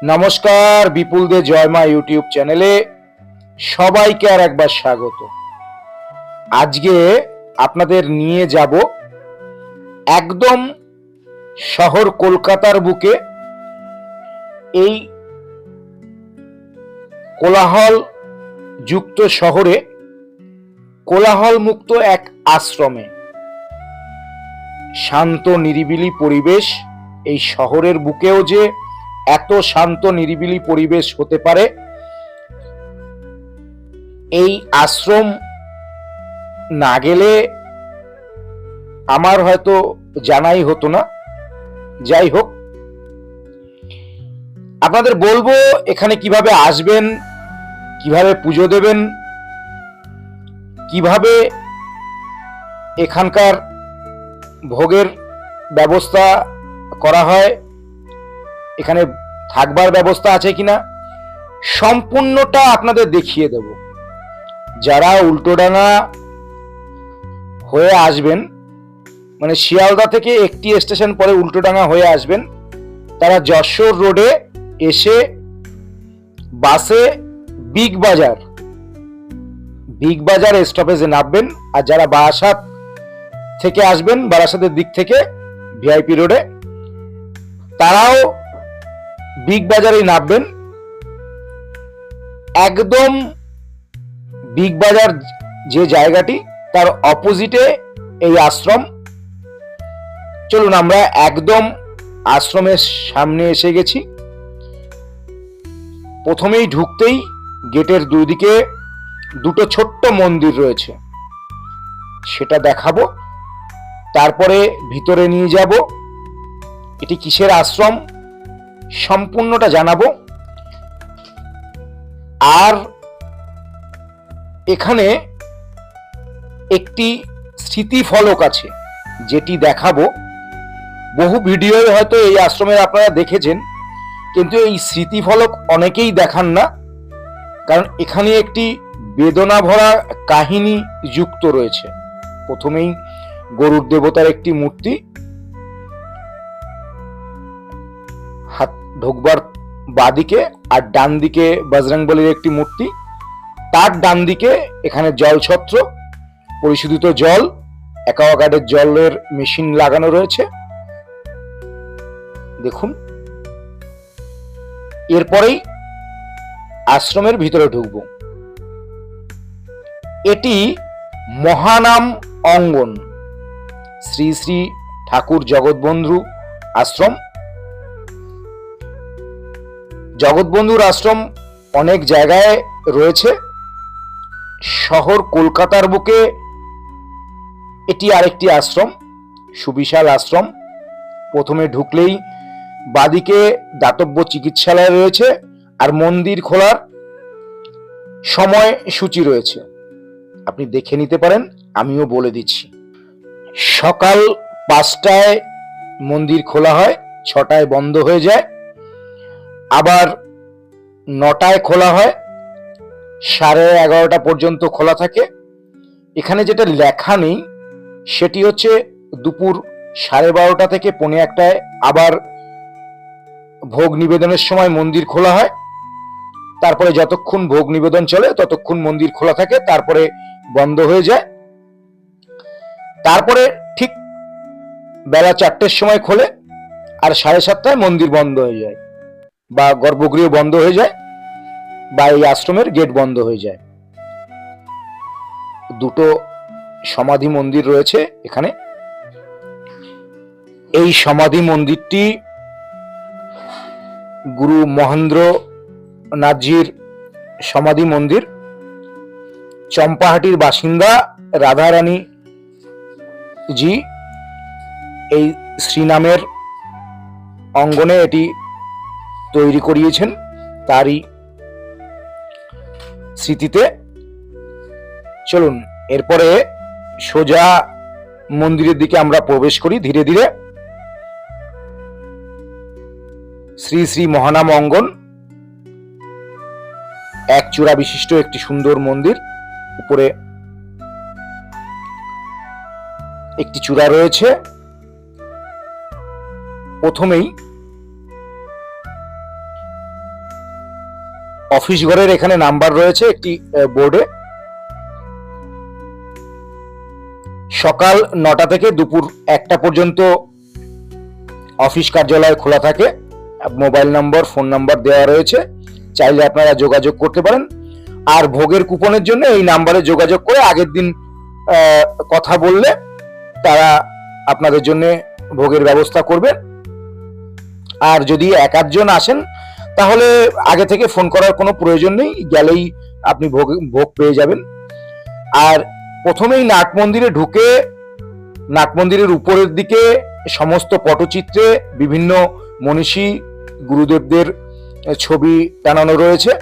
নমস্কার, বিপুল দে জয়মা ইউটিউব চ্যানেলে সবাইকে আর একবার স্বাগত। আজকে আপনাদের নিয়ে যাব একদম শহর কলকাতার বুকে, এই কোলাহল যুক্ত শহরে কোলাহল মুক্ত এক আশ্রমে। শান্ত নিরিবিলি পরিবেশ। এই শহরের বুকেও যে এত শান্ত নিরিবিলি পরিবেশ হতে পারে, এই আশ্রম না গেলে আমার হয়তো জানাই হতো না। যাই হোক, আপনাদের বলবো এখানে কিভাবে আসবেন, কিভাবে পুজো দেবেন, কিভাবে এখানকার ভোগের ব্যবস্থা করা হয়, এখানে থাকবার ব্যবস্থা আছে কিনা, সম্পূর্ণটা আপনাদের দেখিয়ে দেব। যারা উল্টোডাঙ্গা হয়ে আসবেন, মানে শিয়ালদা থেকে একটি স্টেশন পরে উল্টোডাঙ্গা হয়ে আসবেন, তারা যশোর রোডে এসে বাসে বিগ বাজার স্টপেজে নামবেন। আর যারা বারাসাত থেকে আসবেন, বারাসাতের দিক থেকে ভিআইপি রোডে, তারাও বিগ বাজারেই নামবেন। একদম বিগ বাজার যে জায়গাটি, তার অপোজিটে এই আশ্রম। চলুন, আমরা একদম আশ্রমের সামনে এসে গেছি। প্রথমেই ঢুকতেই গেটের দুই দিকে দুটো ছোট্ট মন্দির রয়েছে, সেটা দেখাবো। তারপরে ভিতরে নিয়ে যাব, এটি কিসের আশ্রম সম্পূর্ণটা জানাবো। আর এখানে একটি স্মৃতিফলক আছে, যেটি দেখাবো। বহু ভিডিওয় হয়তো এই আশ্রমের আপনারা দেখেছেন, কিন্তু এই স্মৃতিফলক অনেকেই দেখান না, কারণ এখানে একটি বেদনা ভরা কাহিনী যুক্ত রয়েছে। প্রথমেই গরুর দেবতার একটি মূর্তি, হাত ঢোকবার বাদিকে, আর ডান দিকে বজরংবলীর একটি মূর্তি। তার ডান দিকে এখানে জলছত্র, পরিশোধিত জল, অ্যাকোয়াগার্ডের জলের মেশিন লাগানো রয়েছে, দেখুন। এরপরেই আশ্রমের ভিতরে ঢুকব। এটি মহানাম অঙ্গন, শ্রী শ্রী ঠাকুর জগৎবন্ধু আশ্রম। জগৎবন্ধুর আশ্রম অনেক জায়গায় রয়েছে। শহর কলকাতার বুকে এটি আরেকটি আশ্রম, সুবিশাল আশ্রম। প্রথমে ঢুকলেই বাদিকে দাতব্য চিকিৎসালয় রয়েছে, আর মন্দির খোলার সময় সূচি রয়েছে, আপনি দেখে নিতে পারেন। আমিও বলে দিচ্ছি, সকাল 5টায় মন্দির খোলা হয়, 6টায় বন্ধ হয়ে যায়। আবার 9টায় খোলা হয়, 11:30 পর্যন্ত খোলা থাকে। এখানে যেটা লেখা নেই সেটি হচ্ছে দুপুর 12:30 থেকে 1:45 আবার ভোগ নিবেদনের সময় মন্দির খোলা হয়। তারপরে যতক্ষণ ভোগ নিবেদন চলে ততক্ষণ মন্দির খোলা থাকে, তারপরে বন্ধ হয়ে যায়। তারপরে ঠিক বেলা 4টের সময় খোলে, আর 7:30টায় মন্দির বন্ধ হয়ে যায়, বা গর্ভগৃহ বন্ধ হয়ে যায়, বা এই আশ্রমের গেট বন্ধ হয়ে যায়। দুটো সমাধি মন্দির রয়েছে এখানে। এই সমাধি মন্দিরটি গুরু মহেন্দ্রনাথজির সমাধি মন্দির। চম্পাহাটির বাসিন্দা রাধারানী জি এই শ্রীনামের অঙ্গনে এটি তৈরি করিয়েছেন, তারই স্মৃতিতে। চলুন, এরপরে সোজা মন্দিরের দিকে আমরা প্রবেশ করি ধীরে ধীরে। শ্রী শ্রী মহানাম অঙ্গন, এক চূড়া বিশিষ্ট একটি সুন্দর মন্দির। উপরে একটি চূড়া রয়েছে। প্রথমেই অফিস ঘরের এখানে নাম্বার রয়েছে একটি বোর্ডে। সকাল 9টা থেকে দুপুর 1টা পর্যন্ত অফিস কার্যালয় খোলা থাকে। মোবাইল নম্বর, ফোন নাম্বার দেওয়া রয়েছে, চাইলে আপনারা যোগাযোগ করতে পারেন। আর ভোগের কুপনের জন্য এই নাম্বারে যোগাযোগ করে আগের দিন কথা বললে তারা আপনাদের জন্য ভোগের ব্যবস্থা করবে। আর যদি 1-8 জন আসেন তাহলে আগে থেকে ফোন করার কোনো প্রয়োজন নেই, গেলেই আপনি ভোগ পেয়ে যাবেন। আর প্রথমেই নাট মন্দিরে ঢুকে নাট মন্দিরের উপরের দিকে সমস্ত পটচিত্রে বিভিন্ন মনীষী গুরুদেবদের ছবি টানানো রয়েছে।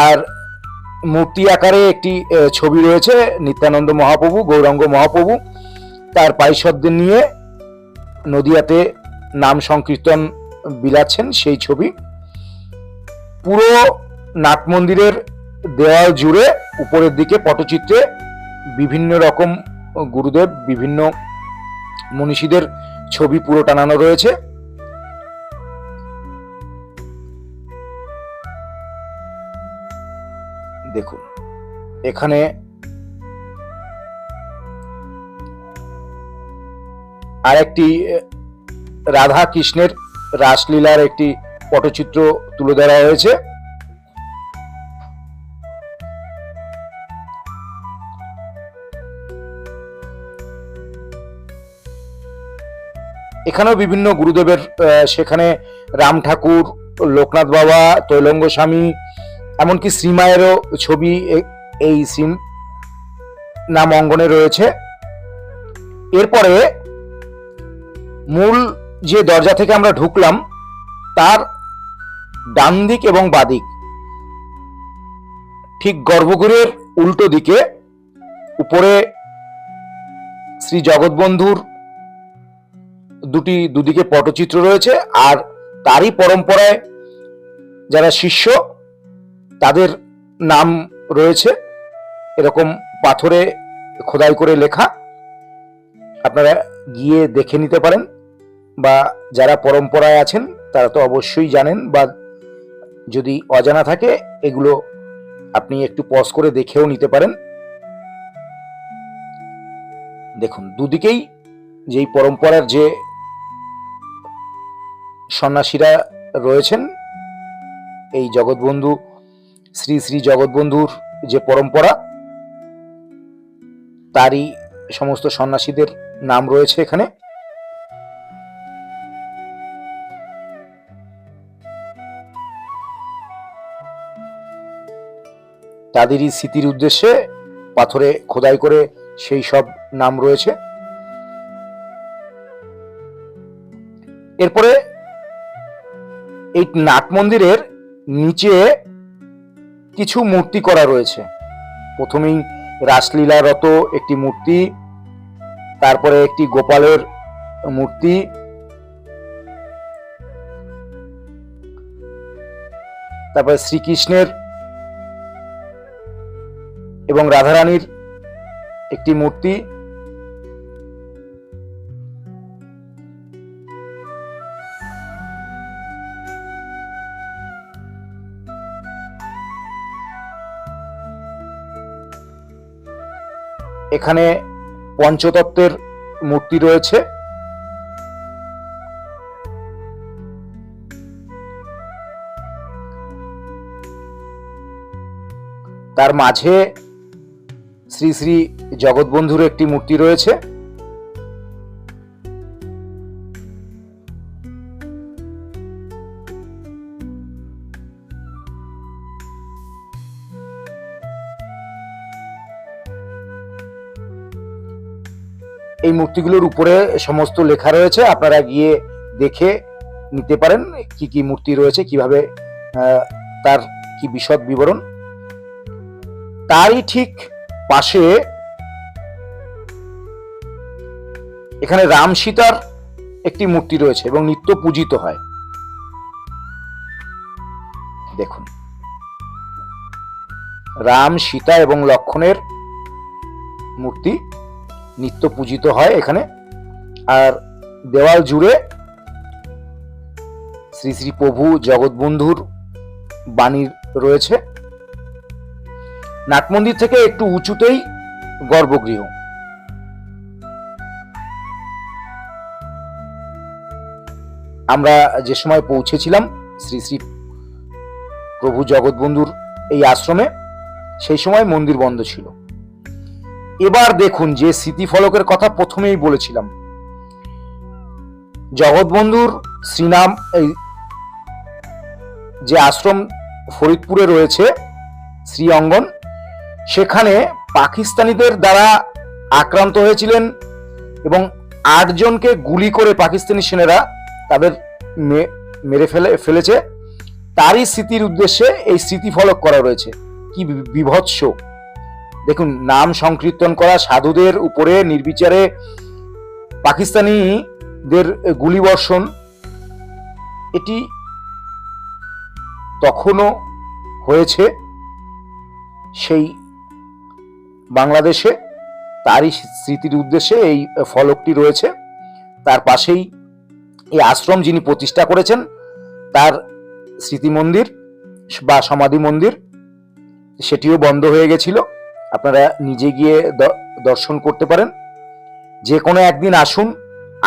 আর মূর্তি আকারে একটি ছবি রয়েছে নিত্যানন্দ মহাপ্রভু, গৌরাঙ্গ মহাপ্রভু তার পারিষদদের নিয়ে নদিয়াতে নাম সংকীর্তন বিলাচ্ছেন, সেই ছবি। পুরো নাট মন্দিরের দেওয়াল জুড়ে উপরের দিকে পটচিত্রে বিভিন্ন রকম গুরুদেব, বিভিন্ন মনীষীদের ছবি পুরো টানানো রয়েছে। দেখুন এখানে আরেকটি রাধা কৃষ্ণের রাসলীলার একটি পটচিত্র তুলে ধরা হয়েছে। এখানেও বিভিন্ন গুরুদেবের, সেখানে রাম ঠাকুর, লোকনাথ বাবা, তৈলঙ্গ স্বামী, এমনকি শ্রীমায়েরও ছবি এই নাম অঙ্গনে রয়েছে। এরপরে মূল যে দরজা থেকে আমরা ঢুকলাম তার ডান দিক এবং বাদিক, ঠিক গর্ভগৃহের উল্টো দিকে উপরে শ্রী জগৎবন্ধুর দুদিকে পটচিত্র রয়েছে। আর তারই পরম্পরায় যারা শিষ্য তাদের নাম রয়েছে এরকম পাথরে খোদাই করে লেখা, আপনারা গিয়ে দেখে নিতে পারেন। বা যারা পরম্পরায় আছেন তারা তো অবশ্যই জানেন, বা যদি অজানা থাকে এগুলো আপনি একটু পজ করে দেখেও নিতে পারেন। দেখুন দুদিকেই যেই পরম্পরার যে সন্ন্যাসীরা রয়েছেন, এই জগৎবন্ধু শ্রী শ্রী জগৎবন্ধুর যে পরম্পরা তারই সমস্ত সন্ন্যাসীদের নাম রয়েছে এখানে। তাদেরই স্মৃতির উদ্দেশ্যে পাথরে খোদাই করে সেই সব নাম রয়েছে। এরপরে এই নাট মন্দিরের নিচে কিছু মূর্তি করা রয়েছে। প্রথমেই রাসলীলারত একটি মূর্তি, তারপরে একটি গোপালের মূর্তি, তারপরে শ্রীকৃষ্ণের এবং রাধারানীর একটি মূর্তি, এখানে পঞ্চতত্ত্বের মূর্তি রয়েছে। তার মাঝে শ্রী শ্রী জগৎবন্ধুর একটি মূর্তি রয়েছে। এই মূর্তিগুলোর উপরে সমস্ত লেখা রয়েছে, আপনারা গিয়ে দেখে নিতে পারেন কি কি মূর্তি রয়েছে, কিভাবে তার কি বিশদ বিবরণ। তারই ঠিক পাশে এখানে রাম সীতার একটি মূর্তি রয়েছে এবং নিত্য পূজিত হয়। দেখুন রাম, সীতা এবং লক্ষ্মণের মূর্তি নিত্য পূজিত হয় এখানে। আর দেওয়াল জুড়ে শ্রী শ্রী প্রভু জগৎবন্ধুর বাণী রয়েছে। নাট মন্দির থেকে একটু উঁচুতেই গর্ভগৃহ। আমরা যে সময় পৌঁছেছিলাম শ্রী শ্রী প্রভু জগৎবন্ধুর এই আশ্রমে, সেই সময় মন্দির বন্ধ ছিল। এবার দেখুন যে স্মৃতিফলকের কথা প্রথমেই বলেছিলাম, জগৎবন্ধুর শ্রীনাম এই যে আশ্রম ফরিদপুরে রয়েছে শ্রী অঙ্গন, সেখানে পাকিস্তানিদের দ্বারা আক্রান্ত হয়েছিলেন এবং 8 জনকে গুলি করে পাকিস্তানি সেনারা তাদের মেরে ফেলেছে। তারই স্মৃতির উদ্দেশ্যে এই স্মৃতিফলক করা রয়েছে। কি বিভৎস দেখুন, নাম সংকীর্তন করা সাধুদের উপরে নির্বিচারে পাকিস্তানিদের গুলিবর্ষণ, এটি তখনও হয়েছে সেই বাংলাদেশে। তারই স্মৃতির উদ্দেশ্যে এই ফলকটি রয়েছে। তার পাশেই এই আশ্রম যিনি প্রতিষ্ঠা করেছেন তার স্মৃতি মন্দির বা সমাধি মন্দির, সেটিও বন্ধ হয়ে গেছিল। আপনারা নিজে গিয়ে দর্শন করতে পারেন। যে কোনো একদিন আসুন,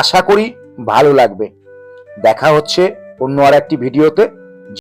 আশা করি ভালো লাগবে। দেখা হচ্ছে অন্য আর একটি ভিডিওতে।